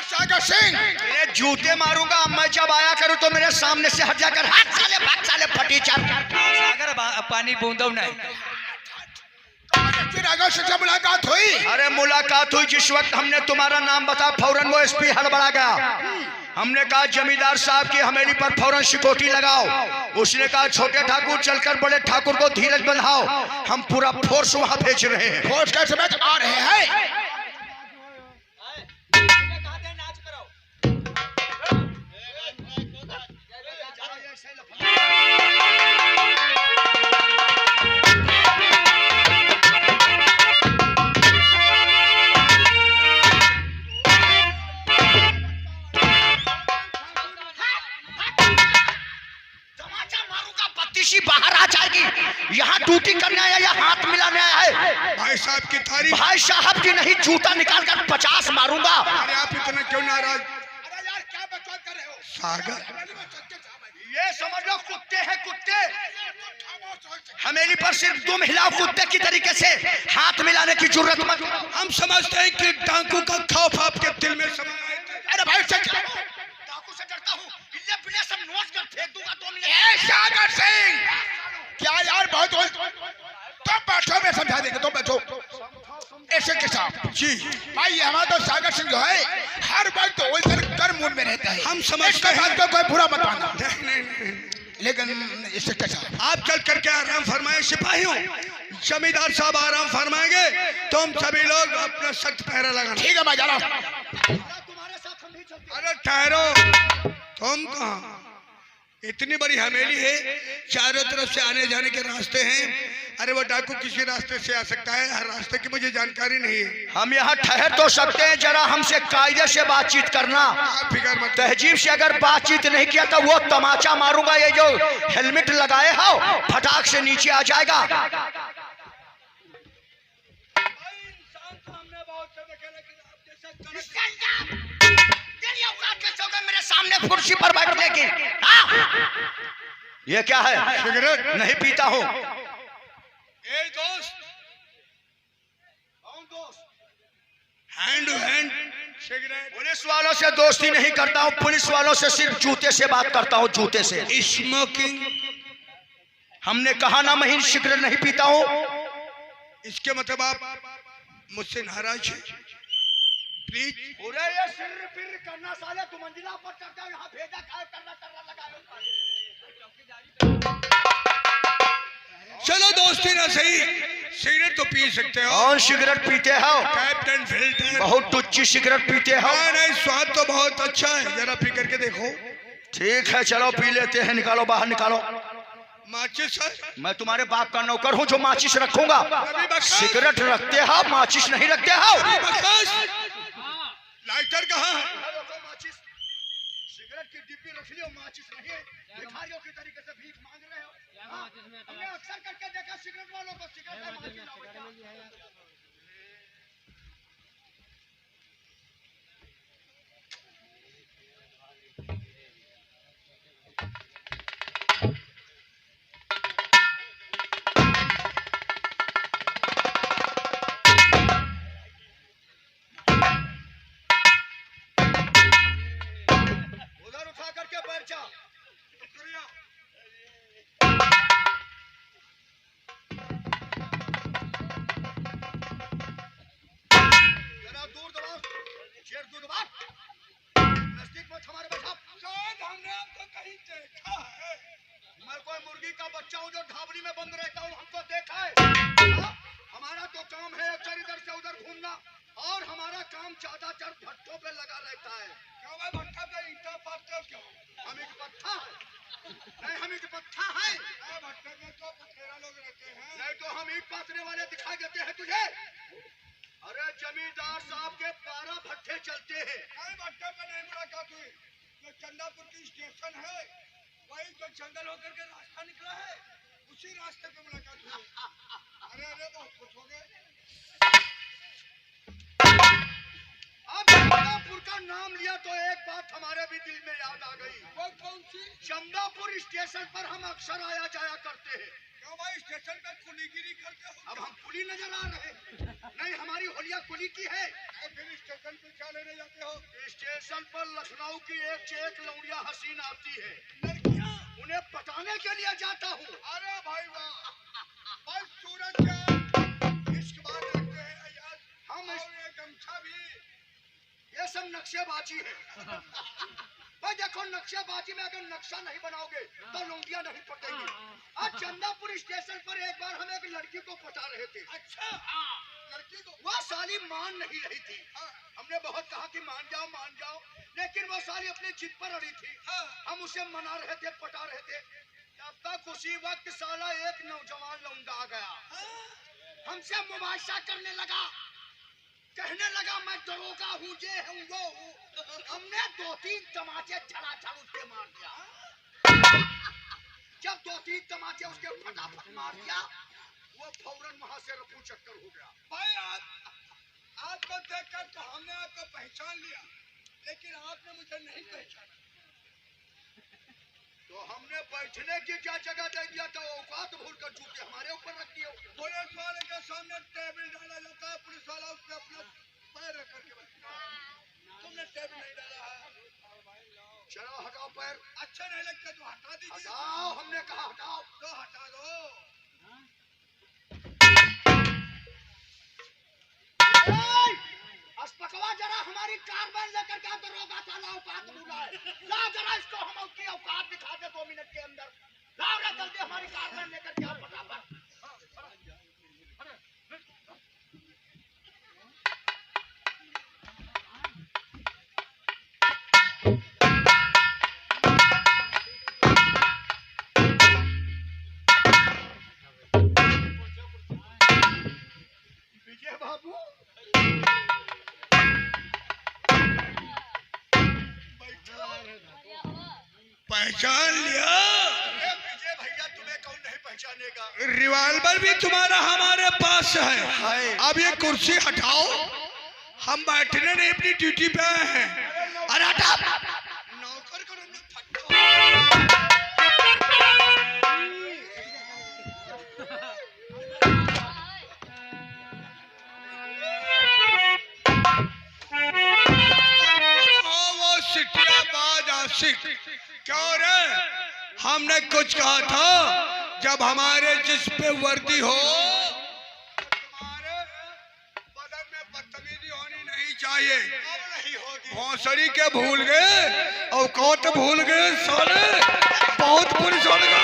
सागर सिंह मेरे जूते मारूंगा। मैं जब आया करूं तो मेरे सामने से हट जाकर हाथ साले भाग साले फटी चल। सागर पानी बूंदो नहीं। फिर अगर से मुलाकात हुई? अरे मुलाकात हुई जिस वक्त हमने तुम्हारा नाम बताया फौरन वो एसपी हड़बड़ा गया। हमने कहा जमींदार साहब की हवेली पर फौरन सिक्योरिटी लगाओ। उसने कहा छोटे ठाकुर चलकर बड़े ठाकुर को धीरज बंधाओ, हम पूरा फोर्स वहां भेज रहे हैं। फोर्स के समेत आ रहे हैं। बाहर आ जाएगी। यहाँ ड्यूटी करने आया या हाथ मिलाने आया है? भाई साहब की तारीफ। भाई साहब की नहीं, जूता निकाल कर 50 मारूंगा। अरे आप इतना क्यों नाराज? अरे यार क्या बकवास कर रहे हो? सागर ये समझ लो कुत्ते हैं कुत्ते। हवेली पर सिर्फ तुम हिलाओ कुत्ते की तरीके से, हाथ मिलाने की जरूरत मत। हम समझते हैं कि डाकू का खौफ आपके दिल में समाया है। अरे भाई डाकू से डरता हूँ, इल्ले पिल्ले सब नोच कर फेंक दूंगा। तुम सागर सिंह क्या यार बहुत तुम बैठो, मैं समझा देंगे। तुम बैठो ऐसे के साथ जी। भाई हमारा तो सागर सिंह जो है हर वक्त तो उधर कर मूड में रहता है। हम समझते हैं तो कोई बुरा मत मानना। लेकिन इससे कैसा आप चल करके आराम फरमाए सिपाहियों। जमींदार साहब आराम फरमाएंगे, तुम सभी लोग अपना सख्त पहरा लगाना। ठीक है मैं जा रहा हूँ। अरे ठहरो, तुम कहाँ? इतनी बड़ी हवेली है, चारों तरफ से आने जाने के रास्ते हैं। अरे वो डाकू किसी रास्ते से आ सकता है, हर रास्ते की मुझे जानकारी नहीं है। हम यहाँ ठहर तो सकते हैं, जरा हमसे कायदे से बातचीत करना। फिक्र मत। तहजीब से अगर बातचीत नहीं किया तो वो तमाचा मारूंगा। ये जो हेलमेट लगाए हो फटाक से नीचे आ जाएगा। मेरे सामने कुर्सी पर बैठने की ये क्या है? सिगरेट नहीं पीता हूँ। दोस्त hand to hand cigarette. Police वालों से दोस्ती नहीं करता हूँ, पुलिस वालों से सिर्फ जूते से बात करता हूँ, जूते से। स्मोकिंग हमने कहा ना मैं सिगरेट नहीं पीता हूँ। इसके मतलब आप मुझसे नाराज हैं? प्लीज। ये सिर फिर करना साले, तू मंजिला पर चढ़ता यहाँ भेजा काय करना चलो दोस्ती ना सही, सिगरेट तो पी सकते हो। कौन सिगरेट पीते हो? Captain filter. बहुत टुच्ची सिगरेट पीते हो। नहीं, स्वाद तो बहुत अच्छा है, जरा पी करके देखो। ठीक है चलो पी लेते हैं। निकालो बाहर निकालो। माचिस है? मैं तुम्हारे बाप का नौकर हूँ जो माचिस रखूंगा। सिगरेट रखते हो, माचिस नहीं रखते हो। लाइटर कहाँ है? सिगरेट की डिब्बी रख ली हो, माचिस नहीं है। भिखारियों की तरीके से भीख मांग रहे हो। हमने अक्सर करके देखा सिगरेट वालों को, सिगरेट है माचिस लाओ। नजदीक मत हमारे बैठा। हमने आपको कहीं देखा है? मैं कोई मुर्गी का बच्चा हूँ जो ढाबली में बंद रहता हूँ, हमको देखा है? हमारा तो काम है अक्सर इधर से उधर घूमना, और हमारा काम ज्यादातर भट्टों पे लगा रहता है। क्यों भाई भट्टा पे ईंटा पाते हो क्यों? हम एक पत्था है। नहीं हम एक पत्था है। भट्टे में तो बथेरा लोग रहते हैं। नहीं तो हम ईंट पाथने वाले दिखाई देते हैं तुझे? अरे जमींदार साहब के 12 भट्टे चलते हैं। नहीं भट्टे पे नहीं मुलाकात हुई। जो चंदापुर की स्टेशन है वही जो जंगल होकर के रास्ता निकला है, उसी रास्ते पे मुलाकात हुई। अरे अरे बहुत कुछ हो गए। अब चंदापुर का नाम लिया तो एक बात हमारे भी दिल में याद आ गई। वो कौन सी? चंदापुर स्टेशन पर हम अक्सर आया जाया करते हैं। क्यों भाई स्टेशन पे कुलीगिरी करते हो? अब हम कुली नजर आ रहे? नहीं हमारी होली गाड़ियाँ कुली की है। फिर स्टेशन पे क्या लेने जाते हो? स्टेशन पर लखनऊ की एक से एक लौड़िया हसीन आती है, लड़कियाँ, उन्हें पटाने के लिए जाता हूँ। अरे भाई वाह, भाई सूरज क्या इश्क बात रखते हैं यार। हम ये गमछा भी, ये सब नक्शेबाजी है। भाई देखो, नक्शेबाजी में अगर नक्शा नहीं बनाओगे तो लौंडियां नहीं पटेंगी। आज चंदापुर स्टेशन पर एक बार हम एक लड़की को पटा रहे थे। अच्छा, लड़की को? वह साली मान नहीं रही थी। हमने बहुत कहा कि मान जाओ, लेकिन वो साली अपनी जिद पर अड़ी थी। हम उसे मना रहे थे, पटा रहे थे, तब तक उसी वक्त साला एक नौजवान लौंडा आ गया, हमसे मुबाशा करने लगा, कहने लगा मैं दरोगा हूँ, ये हूँ, वो हूँ। हमने 2-3 तमाचे झड़ाझड़ उसके मार दिया। जब 2-3 तमाचे उसके फटाफट मार दिया, वो फौरन वहां से रफू चक्कर हो गया। भाई आपको देखकर तो हमने आपको पहचान लिया, लेकिन आपने मुझे नहीं पहचाना। तो हमने बैठने की क्या जगह दे दिया था, औकात भूल कर जूते हमारे ऊपर रख दिए। पुलिस वाले के सामने टेबल डाला जाता है, पुलिस वाला उस पर अपना पैर रख करके बैठता है। तुमने टेबल नहीं डाला है। चलो हटाओ पैर। अच्छा नहीं लगता तो हटा दीजिए। हटाओ, हमने कहा हटाओ। तो हटा दो। अस्पकवा जरा हमारी कार में लेकर क्या दरोगा साला औकात भूला है। ला जरा इसको, हम उसकी औकात दिखा दे 2 मिनट के अंदर। लाओ रे जल्दी हमारी कार में लेकर क्या फटाफट। विजय बाबू पहचान लिया? विजय भैया, तुम्हें कौन नहीं पहचानेगा। रिवॉल्वर भी तुम्हारा हमारे पास है। अब ये कुर्सी हटाओ, हम बैठने नहीं, अपनी ड्यूटी पे आए हैं। अरे हटा, नौकर करूंगा फटो। वो सिटियाबाज आशिक क्यों रे? हमने कुछ कहा था, जब हमारे जिस पे वर्दी हो, तुम्हारे बदन में बदतमीजी होनी नहीं चाहिए। नहीं होगी। भौसड़ी के भूल गए, औकात भूल गए साले, बहुत पुलिस हो गया।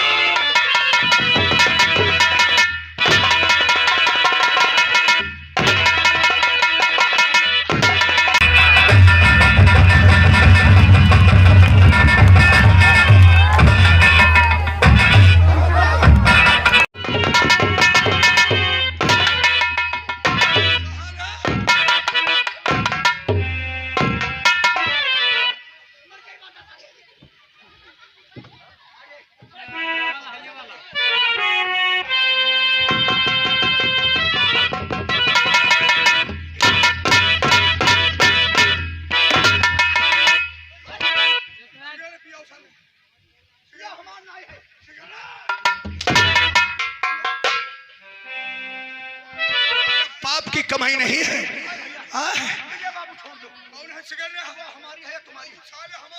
पाप की कमाई नहीं है। विजय बाबू छोड़ दो। कौन है सिगर रहा? वो हमारी है, तुम्हारी साले हम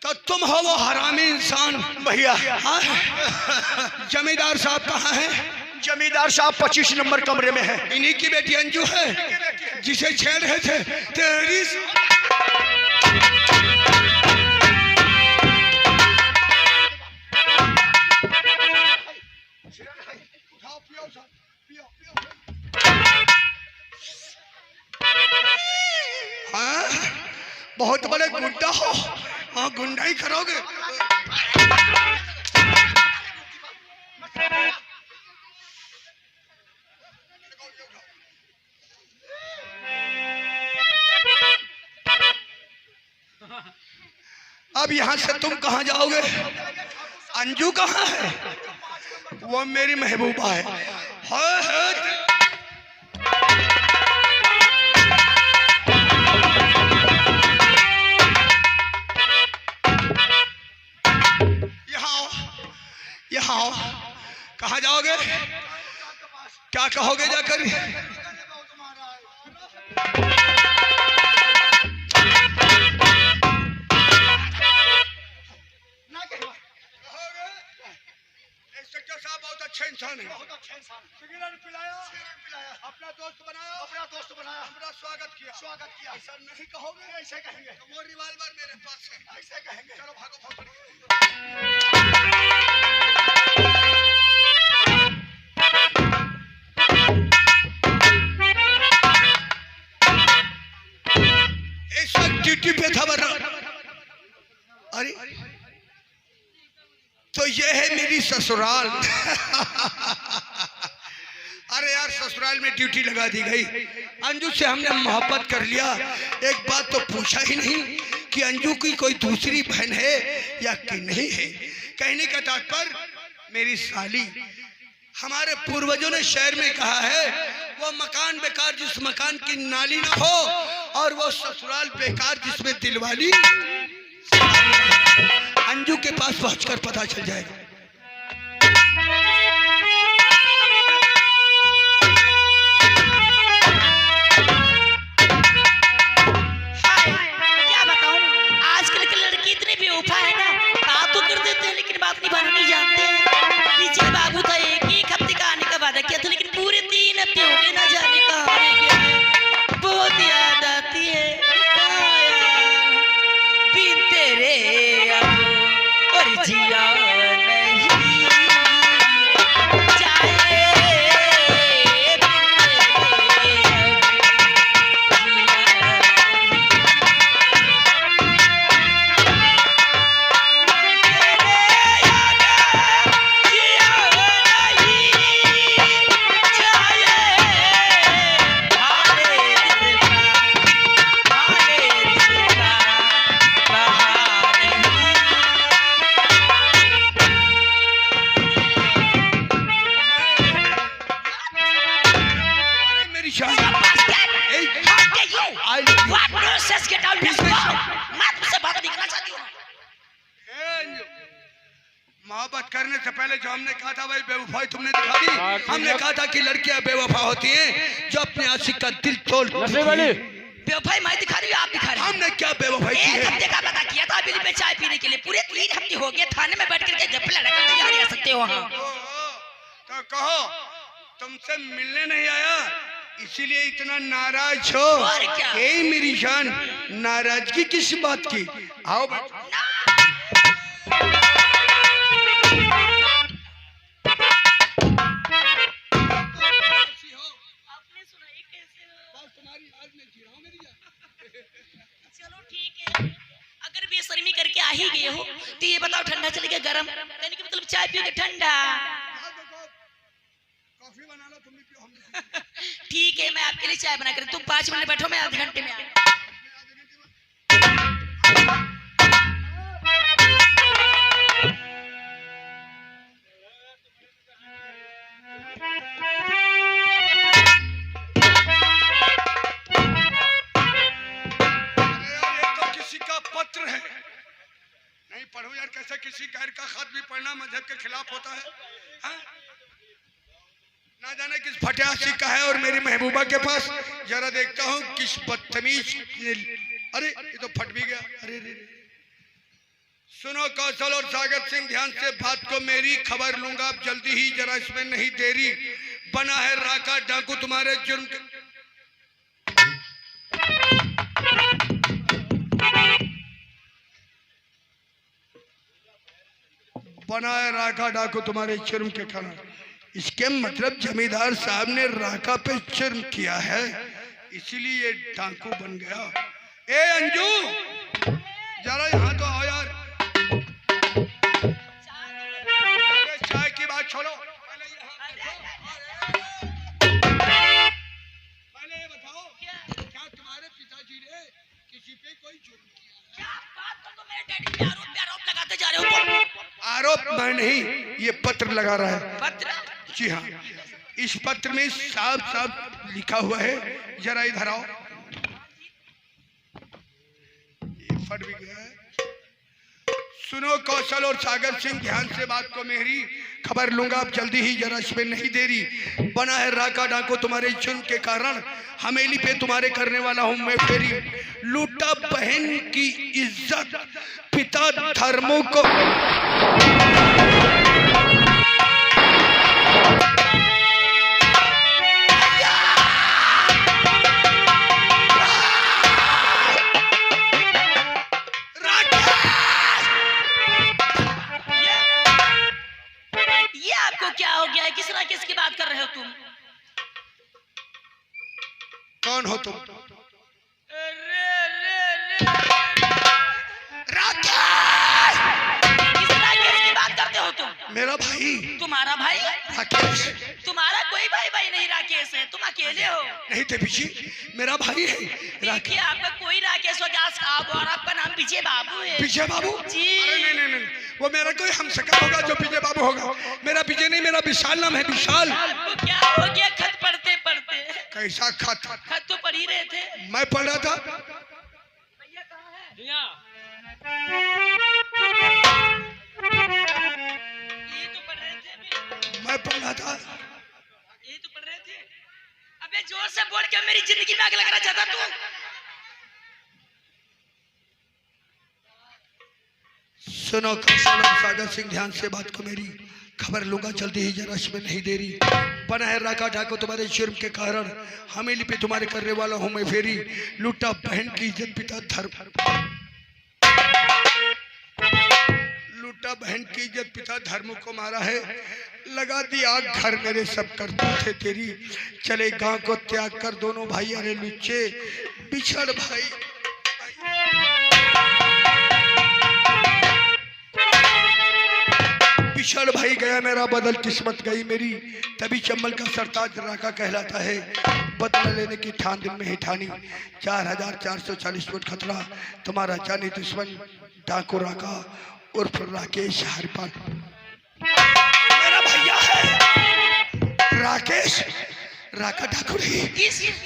तो तुम हो वो हरामी इंसान भैया। हाँ? जमींदार साहब कहाँ हैं? जमींदार साहब 25 नंबर कमरे में है। इन्हीं की बेटी अंजू है, जिसे छेड़ रहे थे। तेरी हाँ, बहुत बड़े गुंडा हो। हाँ, गुंडाई करोगे। अब यहाँ से तुम कहाँ जाओगे? अंजू कहाँ है? वो मेरी महबूबा है। आओ। कहाँ जाओगे? क्या कहोगे जाकर? इंस्पेक्टर साहब बहुत अच्छे इंसान हैं। बहुत अच्छे इंसान। सिगरेट पिलाया, अपना दोस्त बनाया, हमारा स्वागत किया। ऐसा नहीं कहोगे? ऐसे कहेंगे। तो वो रिवॉल्वर मेरे पास है, ऐसे कहेंगे। चलो भागो भागो। इस वक्त ड्यूटी पे था वरना। अरे तो ये है मेरी ससुराल। अरे यार ससुराल में ड्यूटी लगा दी गई। अंजू से हमने मोहब्बत कर लिया, एक बात तो पूछा ही नहीं कि अंजू की कोई दूसरी बहन है या कि नहीं है। कहने का तात्पर्य मेरी साली। हमारे पूर्वजों ने शहर में कहा है वो मकान बेकार जिस मकान की नाली ना हो, और वो ससुराल बेकार जिसमें दिलवाली। अंजू के पास पहुंचकर पता चल जाएगा। क्या बताऊं, आजकल के लड़के इतने बेवफा है ना, बात तो कर देते हैं लेकिन बात निभाना नहीं जानते। पीछे बाबू था एक हफ्ते का आने का वादा किया था, लेकिन पूरे 3 हफ्ते हो गए ना जाने का। बहुत याद आती है बिन तेरे और जिया नहीं जाए। मोहब्बत करने से पहले जो हमने कहा था भाई बेवफाई तुमने दिखा दी। हमने कहा था कि लड़कियां बेवफा होती हैं जो अपने आशिक का दिल तोड़। बेवफाई मैं दिखा रही हूँ, आप दिखा रहे हैं। हमने क्या बेवफाई की एक है? हफ्ते का पता किया था बिल पे चाय पीने के लिए, पूरे 3 हफ्ते हो गए। थाने में बैठ करके जब लड़का तैयार आ सकते हो वहाँ। तो कहो तुमसे मिलने नहीं आया इसीलिए इतना नाराज हो। और क्या? यही मेरी जान, नाराजगी किस बात की? आओ चलो ठीक है, अगर बेशर्मी करके आ ही गए हो तो ये बताओ ठंडा चलेगा गरम? कहने का मतलब चाय पियोगे ठंडा? कॉफी बना लो, तुम भी पियो, हम भी पियो। ठीक है, मैं आपके लिए चाय बना कर, तुम 5 मिनट बैठो, मैं आधे घंटे में आ। पत्र है नहीं पढ़ो यार, कैसे किसी गैर का खत भी पढ़ना मजहब के खिलाफ होता है? हाँ? ना जाने किस फटियासी का है और मेरी महबूबा के पास जरा देखता हूँ किस बदतमीज। अरे ये तो फट भी गया। अरे रे। सुनो कौशल और सागर सिंह, ध्यान से बात को मेरी खबर लूंगा आप जल्दी ही, जरा इसमें नहीं देरी। बना है राका डाकू तुम्हारे जुर्म के। बनाए राका डाकू तुम्हारे जुर्म के कारण। इसके मतलब जमींदार साहब ने राका पे जुर्म किया है, इसीलिए ये डाकू बन गया। ए अंजू जरा यहाँ तो आओ यार। चाय की बात छोड़ो, पहले ये बताओ क्या तुम्हारे पिताजी ने किसी पे कोई जुर्म किया? क्या बात तो मेरे डैडी पे आरोप लगाते जा रहे हो तुम? आरोप मैं नहीं, ये पत्र लगा रहा है। पत्र? जी हाँ, इस पत्र में साफ साफ लिखा हुआ है, जरा इधर आओ। ये फट भी गया है। सुनो कौशल और सागर सिंह, ध्यान से बात को मेरी खबर लूंगा अब जल्दी ही, जरा इसमें नहीं देरी। बना है राका डाको तुम्हारे जुर्म के कारण, हमेली पे तुम्हारे करने वाला हूं मैं फेरी। लूटा बहन की इज्जत, पिता धर्मों को। क्या हो गया है? किस तरह किसकी बात कर रहे हो तुम? कौन हो तुम? किस तरह किसकी बात करते हो तुम? मेरा भाई। तुम्हारा भाई? राकेश। तुम्हारा कोई भाई भाई नहीं राकेश है, तुम अकेले हो। नहीं थे पीछे, मेरा भाई है देखिए आपका कोई राकेश हो क्या साहब, और आपका नाम विजय बाबू है। विजय बाबू? जी। अरे नहीं नहीं नहीं, वो मेरा कोई हमशक्ल होगा जो विजय बाबू होगा। मेरा विजय नहीं, मेरा विशाल नाम है, विशाल। आपको क्या हो गया खत पढ़ते पढ़ते? कैसा खत? खत तो पढ़ ही रहे थे। मैं पढ़ रहा था। भैया कहाँ है? ये तो पढ़ रहे थे अभी। मैं पढ़ रहा था। ये तो पढ़ रहे थे। अबे जोर से बोल के मेरी जिंदगी में आग लगाना चाहता तू? सुनो कौशल और सागर सिंह, ध्यान से बात को मेरी खबर लूंगा जल्दी ही, जरा इसमें नहीं देरी। बना है राका डाको तुम्हारे जुर्म के कारण, हमेली पे तुम्हारे करने वाला हूं मैं फेरी। लूटा बहन की इज्जत, पिता धर्म। लूटा बहन की इज्जत, पिता धर्म को मारा है। लगा दी आग घर मेरे सब करते थे तेरी। चले गांव को त्याग कर दोनों भाई अरे लुच्चे, बिछड़ भाई। बिछड़ भाई गया मेरा, बदल किस्मत गई मेरी। तभी चंबल का सरताज राका कहलाता है। बदला लेने की ठान दिल में ही ठानी। 4440 फुट खतरा, तुम्हारा जानी दुश्मन डाको राका उर्फ राकेश हरिपाल। मेरा भैया है राकेश। राका डाको नहीं,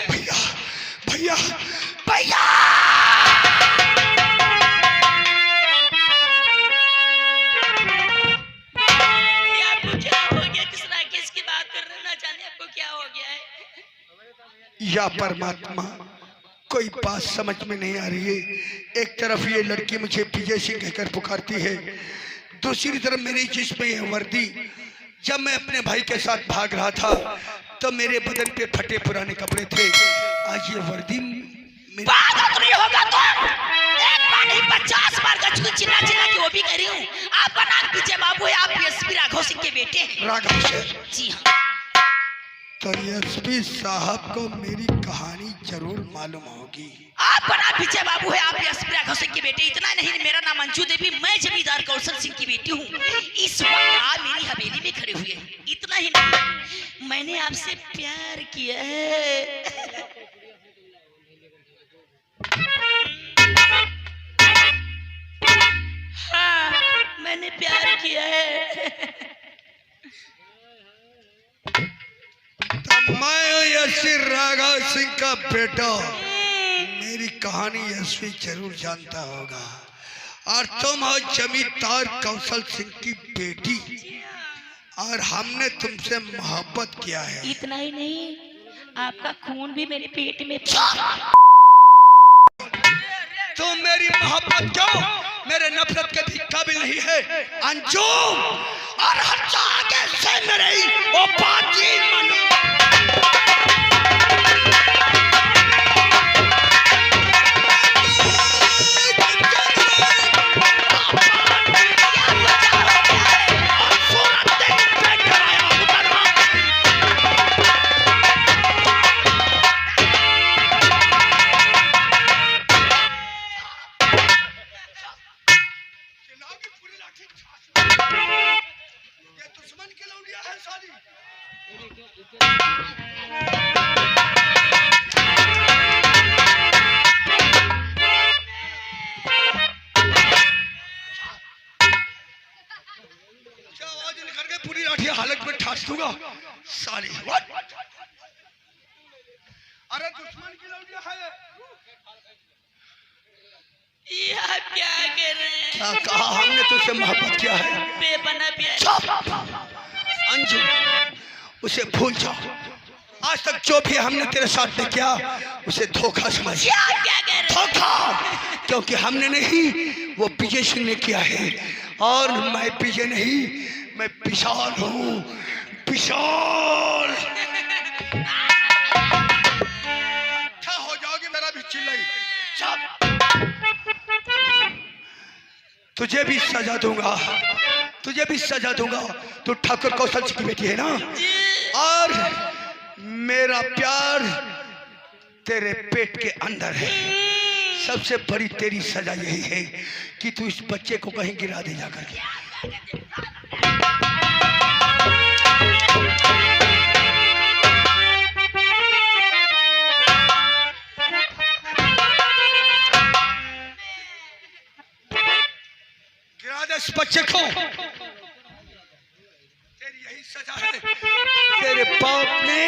भैया भैया भैया। या परमात्मा, कोई बात समझ में नहीं आ रही है। एक तरफ ये लड़की मुझे विजय सिंह कहकर पुकारती है, दूसरी तरफ मेरी जिस्म ये वर्दी। जब मैं अपने भाई के साथ भाग रहा था तो मेरे बदन पे फटे पुराने कपड़े थे। आज ये वर्दी नहीं होगा तो एक बार नहीं 50 बार चिल्ला चिल्ला के वो भी कह रही हूँ। आपका नाम विजय बाबू है, आप एसपी राघव सिंह के बेटे हैं। राघव सिंह? जी हाँ। तो एसपी साहब को मेरी कहानी जरूर मालूम होगी। आपका नाम विजय बाबू है, आप एसपी राघव सिंह के बेटे। इतना नहीं, मेरा नाम अंजू देवी, मैं जमींदार कौशल सिंह की बेटी हूँ। इस वक्त आप मेरी हवेली में खड़े हुए हैं। इतना ही नहीं, मैंने आपसे प्यार किया है। हाँ, मैंने प्यार किया है। मैं एसपी राघव सिंह का बेटा, मेरी कहानी एसपी जरूर जानता होगा। और तुम हो जमींदार कौशल सिंह की बेटी, और हमने तुमसे मोहब्बत किया है। इतना ही नहीं, आपका खून भी मेरे पेट में। तुम मेरी मोहब्बत क्यों मेरे नफरत के भी काबिल नहीं है अंजुम, और आगे से मेरी वो बाजी मनो। पूरी लाठी हालत में ठास दूंगा साली। अरे दुश्मन की लौटिया है। ये आप क्या कर रहे हैं? क्या कहा हमने तुझसे मोहब्बत किया है? बेपना प्यार। चुप अंजू, उसे भूल जाओ। आज तक जो भी हमने तेरे साथ ने किया उसे धोखा समझ। आप क्या कह रहे हैं? धोखा, क्योंकि हमने नहीं, वो विजय सिंह ने किया है। और मैं विजय नहीं, मैं विशाल हूँ, विशाल। क्या हो जाओगे मेरा भी चिल्लाई। तुझे भी सजा दूंगा, तुझे भी सजा दूंगा। तू ठाकुर कौशल की बेटी है ना, और मेरा प्यार तेरे पेट के अंदर है। सबसे बड़ी तेरी सजा यही है कि तू इस बच्चे को कहीं गिरा दे जाकर के। गिरा दे इस बच्चे को, तेरी यही सजा है। तेरे बाप ने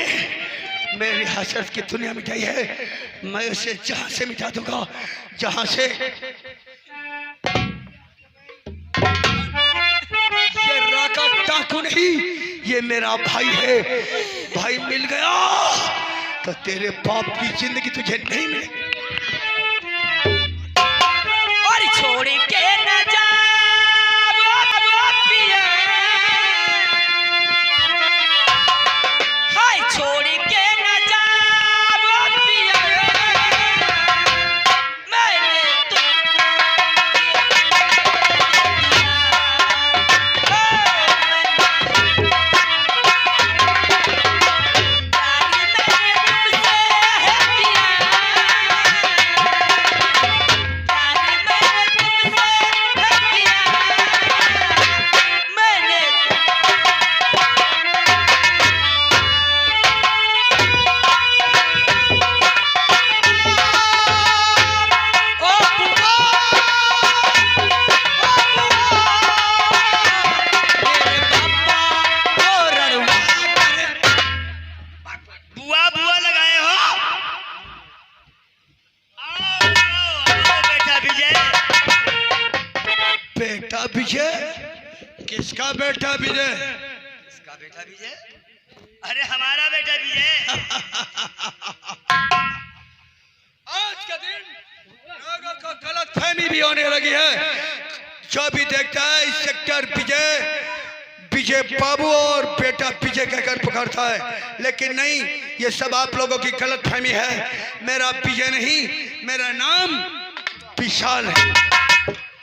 मेरी हसरत की दुनिया मिटाई है, मैं उसे जहां से मिटा दूंगा, जहां से। ये राका डाकू नहीं, ये मेरा भाई है। भाई मिल गया तो तेरे बाप की जिंदगी तुझे नहीं मिलेगी। और छोड़ के न जा पिया, हाय छोड़ के न जा पिया, मैंने बेटा विजय। किसका बेटा विजय? इसका बेटा विजय? अरे हमारा बेटा विजय। आज का दिन लोगों को गलतफहमी भी होने लगी है। जो भी देखता है इस सेक्टर विजय विजय बाबू और बेटा विजय कहकर पुकारता है, लेकिन नहीं, ये सब आप लोगों की गलतफहमी है। मेरा विजय नहीं, मेरा नाम विशाल है।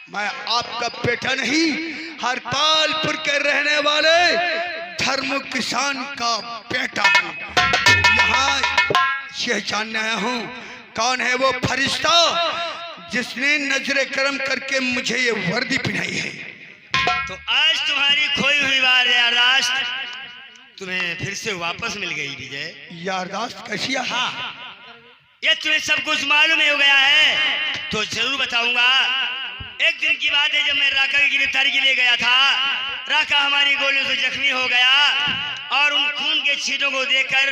मैं आपका बेटा नहीं, हरपालपुर के रहने वाले धर्म किसान का बेटा हूँ। यहाँ यह जानने आया हूँ कौन है वो फरिश्ता जिसने नजरे करम करके मुझे ये वर्दी पहनाई है। तो आज तुम्हारी खोई हुई यारदाश्त तुम्हें फिर से वापस मिल गई विजय। यारदाश्त कैसी? हाँ, ये तुम्हें सब कुछ मालूम हो गया है तो जरूर बताऊंगा। एक दिन की बात है जब मैं राका की गिरफ्तारी के लिए गया था। राका हमारी गोलियों से जख्मी हो गया और उन खून के छींटों को देखकर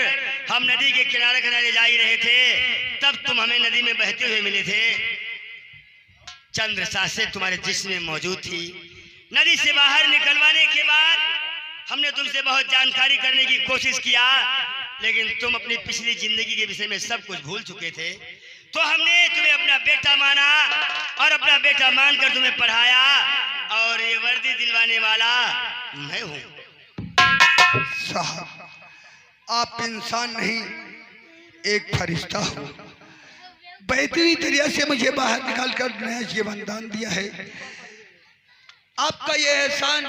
हम नदी के किनारे किनारे जा ही रहे थे, तब तुम हमें नदी में बहते हुए मिले थे। चंद्र सांसें तुम्हारे जिस्म में मौजूद थी। नदी से बाहर निकलवाने के बाद हमने तुमसे बहुत जानकारी करने की कोशिश किया, लेकिन तुम अपनी पिछली जिंदगी के विषय में सब कुछ भूल चुके थे। तो हमने तुम्हें अपना बेटा माना और अपना बेटा मानकर तुम्हें पढ़ाया, और ये वर्दी दिलवाने वाला मैं हूँ। साहब, आप इंसान नहीं, एक फरिश्ता हो। बेहतरी दरिया से मुझे बाहर निकालकर नया जीवन दान दिया है। आपका ये एहसान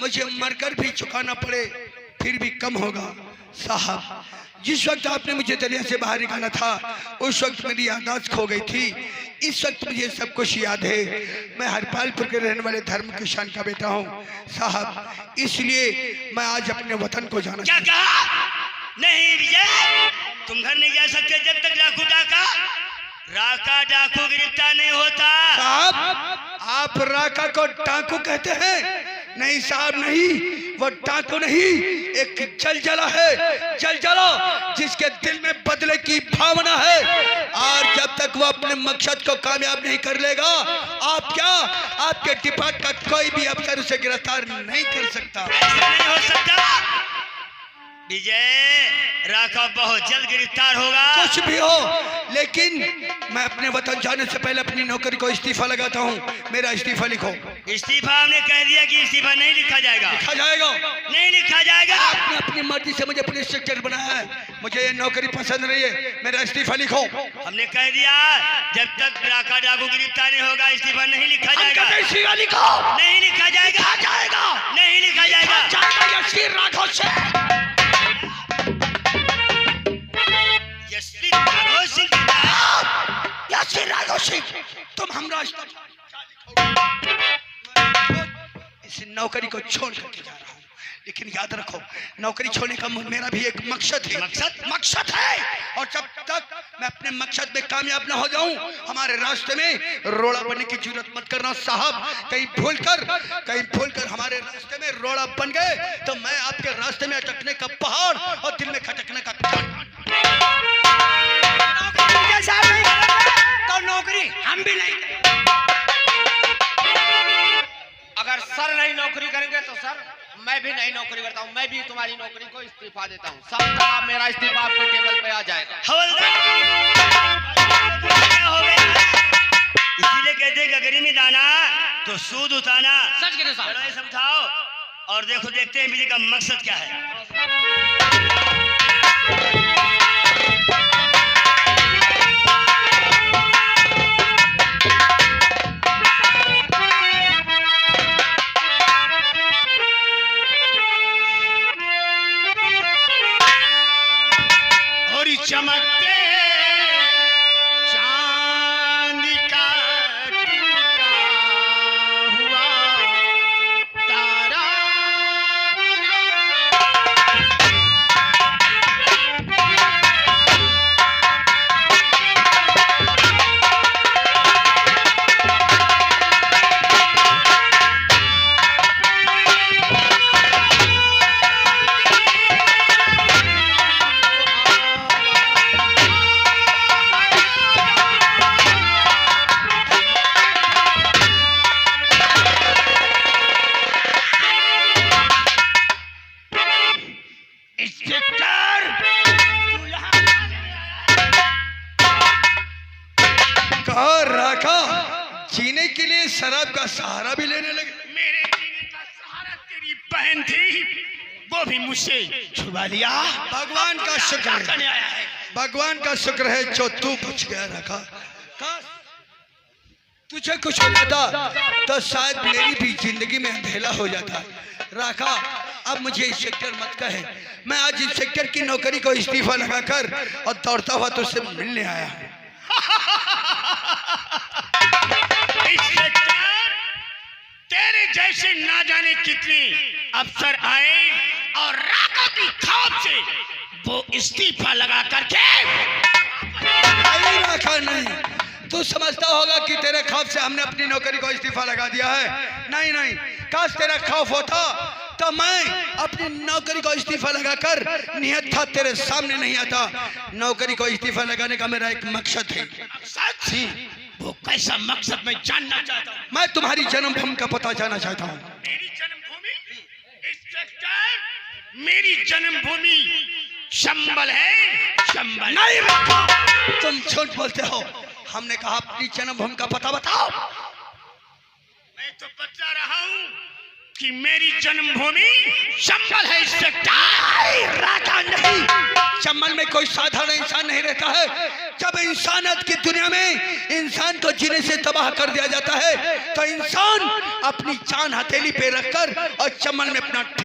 मुझे मरकर भी चुकाना पड़े फिर भी कम होगा। साहब, जिस वक्त आपने मुझे दरिया से बाहर निकाला था उस वक्त मेरी याददाश्त खो गई थी। इस वक्त मुझे सब कुछ याद है। मैं हरपालपुर के रहने वाले धर्म किसान का बेटा हूँ साहब, इसलिए मैं आज अपने वतन को जाना। क्या कहा? नहीं विजय, तुम घर नहीं जा सकते जब तक राका डाकू गिरफ्तार नहीं होता। साहब, आप राका को डाकू कहते हैं? नहीं साहब नहीं, वो डाकू नहीं, एक जलजला है, जलजला जिसके दिल में बदले की भावना है। और जब तक वो अपने मकसद को कामयाब नहीं कर लेगा, आप क्या, आपके डिपार्ट का कोई भी अफसर उसे गिरफ्तार नहीं कर सकता। ऐसा नहीं हो सकता विजय, राका बहुत जल्द गिरफ्तार होगा। कुछ भी हो, लेकिन मैं अपने वतन जाने से पहले अपनी नौकरी को इस्तीफा लगाता हूँ। मेरा इस्तीफा लिखो। इस्तीफा हमने कह दिया कि इस्तीफा नहीं लिखा जाएगा। लिखा जाएगा? नहीं लिखा जाएगा। आपने अपनी मर्जी से मुझे पुलिस सेक्रेटरी बनाया है, मुझे ये नौकरी पसंद नहीं है, मेरा इस्तीफा लिखो। हमने कह दिया जब तक राका डाकू गिरफ्तार नहीं होगा इस्तीफा नहीं लिखा जाएगा। इस्तीफा लिखो। नहीं लिखा जाएगा। नहीं लिखा जाएगा। राघव सिंह, तुम हम रास्ता, इस नौकरी को छोड़ करके जा रहा हूँ, लेकिन याद रखो नौकरी छोड़ने का मेरा भी एक मकसद है। मकसद है, और जब तक मैं अपने मकसद में कामयाब ना हो जाऊं, हमारे रास्ते में रोड़ा बनने की जरूरत मत करना साहब। कहीं भूलकर हमारे रास्ते में रोड़ा बन गए तो मैं आपके रास्ते में अटकने का पहाड़ और दिल में खटकने का तो नौकरी हम भी नहीं। अगर सर नहीं नौकरी करेंगे तो सर मैं भी नहीं नौकरी करता हूँ, मैं भी तुम्हारी नौकरी को इस्तीफा देता हूँ। सब तक मेरा इस्तीफा आपके टेबल पे आ जाएगा। इसीलिए कहते हैं गगरी में दाना तो सूद उताना। सच कह रहे साहब। चलो ये समझाओ और देखो, देखते हैं विजय का मकसद क्या है। चमकते चांद का टूटा हुआ तारा, जीने के लिए शराब का सहारा भी लेने लगे। मेरे जीने का सहारा तेरी बहन थी, वो भी मुझसे छुपा लिया। भगवान का शुक्र है, भगवान का शुक्र है जो तू बच गया। राका, तुझे कुछ हो जाता तो शायद मेरी भी जिंदगी में अंधेला हो जाता। राका, अब मुझे इस सेक्टर मत कहे, मैं आज इस सेक्टर की नौकरी को इस्तीफा लगाकर और दौड़ता हुआ तुझसे मिलने आया हूँ। तेरे जैसे ना जाने कितने अफसर आए और राका की खौफ से वो इस्तीफा लगा करके। नहीं राका नहीं, तू समझता होगा कि तेरे खौफ से हमने अपनी नौकरी को इस्तीफा लगा दिया है। नहीं नहीं, काश तेरा खौफ होता तो मैं अपनी नौकरी को इस्तीफा लगाकर नियत था तेरे सामने नहीं आता। नौकरी को इस्तीफा लगाने का मेरा एक मकसद है। वो कैसा मकसद मैं जानना चाहता हूँ। मैं तुम्हारी जन्मभूमि का पता जानना चाहता हूँ। मेरी जन्मभूमि इंस्पेक्टर, मेरी जन्मभूमि चंबल है। चंबल नहीं रखा, तुम झूठ बोलते हो। हमने कहा अपनी जन्मभूमि का पता बताओ। मैं तो बता रहा हूँ कि मेरी जन्मभूमि चंबल है इंस्पेक्टर। राका नहीं, चंबल में कोई साधारण इंसान नहीं रहता है। जब इंसानियत की दुनिया में इंसान को जीने से तबाह कर दिया जाता है तो इंसान अपनी जान हथेली पे रखकर और चंबल में अपना